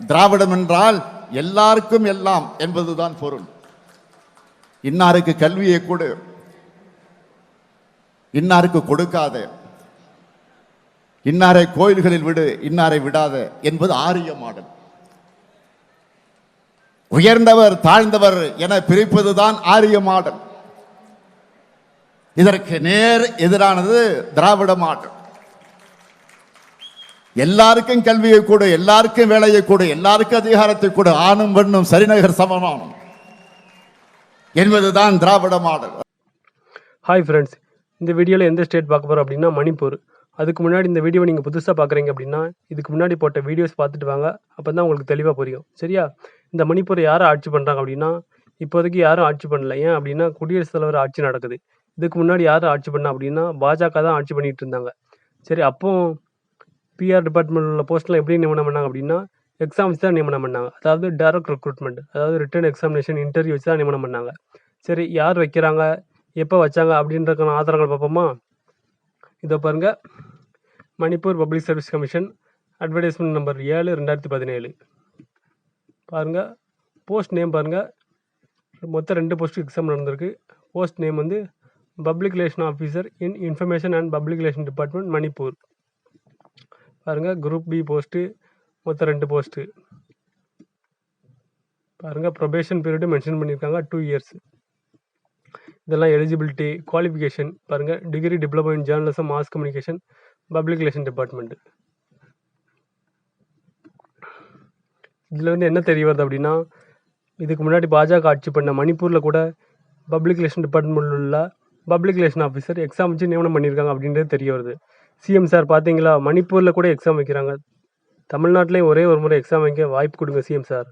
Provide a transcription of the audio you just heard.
திராவிடம் என்றால் எல்லாருக்கும் எல்லாம் என்பதுதான் பொருள். இன்னாருக்கு கல்வியை கொடு, இன்னாருக்கு கொடுக்காத, இன்னாரை கோயில்களில் விடு, இன்னாரை விடாத என்பது ஆரிய மாடல். உயர்ந்தவர் தாழ்ந்தவர் என பிரிப்பதுதான் ஆரிய மாடல். இதற்கு நேர் எதிரானது திராவிட மாடல். எல்லாருக்கும் கல்வியை கொடு, எல்லாருக்கும் வேலையை கொடு, எல்லாருக்கும் அதிகாரத்தை கொடு, ஆணும் பெண்ணும் சரிநகர் சமமானம் என்பதுதான் திராவிட மாடல். ஹாய் ஃப்ரெண்ட்ஸ், இந்த வீடியோவில் எந்த ஸ்டேட் பார்க்க போகிறோம் அப்படின்னா மணிப்பூர். அதுக்கு முன்னாடி இந்த வீடியோ நீங்கள் புதுசாக பார்க்குறீங்க அப்படின்னா இதுக்கு முன்னாடி போட்ட வீடியோஸ் பார்த்துட்டு வாங்க, அப்போ தான் உங்களுக்கு தெளிவாக புரியும். சரியா? இந்த மணிப்பூர் யாரை ஆட்சி பண்ணுறாங்க அப்படின்னா இப்போதைக்கு யாரும் ஆட்சி பண்ணல. ஏன் அப்படின்னா குடியரசுத் தலைவர் ஆட்சி நடக்குது. இதுக்கு முன்னாடி யாரும் ஆட்சி பண்ணா அப்படின்னா பாஜக தான் ஆட்சி பண்ணிட்டு இருந்தாங்க. சரி, அப்போ பிஆர் டிபார்ட்மெண்ட் உள்ள போஸ்ட்லாம் எப்படி நியமனம் பண்ணாங்க அப்படின்னா எக்ஸாம்ஸ் தான் நியமனம் பண்ணாங்க. அதாவது டைரக்ட் ரெக்ரூட்மெண்ட், அதாவது ரிட்டன் எக்ஸாமினேஷன் இன்டர்வியூ வச்சு தான் நியமனம் பண்ணாங்க. சரி, யார் வைக்கிறாங்க, எப்போ வச்சாங்க அப்படின்றக்கான ஆதாரங்கள் பார்ப்போமா? இதை பாருங்க, Manipur public service commission advertisement number 7/2017 பாருங்க. போஸ்ட் நேம் பாருங்க, மொத்தம் 2 போஸ்ட்டுக்கு எக்ஸாம் நடந்திருக்கு. போஸ்ட் நேம் வந்து public relation officer in information and public relation department Manipur. பாருங்க, குரூப் பி போஸ்ட்டு, மொத்தம் 2 போஸ்ட்டு பாருங்க. ப்ரொபேஷன் பீரியடு மென்ஷன் பண்ணியிருக்காங்க 2 years. இதெல்லாம் எலிஜிபிலிட்டி குவாலிஃபிகேஷன் பாருங்க, degree diploma in journalism mass communication public relation department. இதில் வந்து என்ன தெரிய வருது அப்படின்னா இதுக்கு முன்னாடி பாஜக ஆட்சி பண்ண மணிப்பூரில் கூட பப்ளிக் ரிலேஷன் டிபார்ட்மெண்ட் உள்ள பப்ளிக் ரிலேஷன் ஆஃபீஸர் எக்ஸாம் வச்சு நியமனம் பண்ணியிருக்காங்க அப்படின்றது தெரிய வருது. சிஎம் சார் பார்த்தீங்களா, மணிப்பூரில் கூட எக்ஸாம் வைக்கிறாங்க. தமிழ்நாட்டிலையும் ஒரே ஒரு முறை எக்ஸாம் வைக்க வாய்ப்பு கொடுங்க சிஎம் சார்.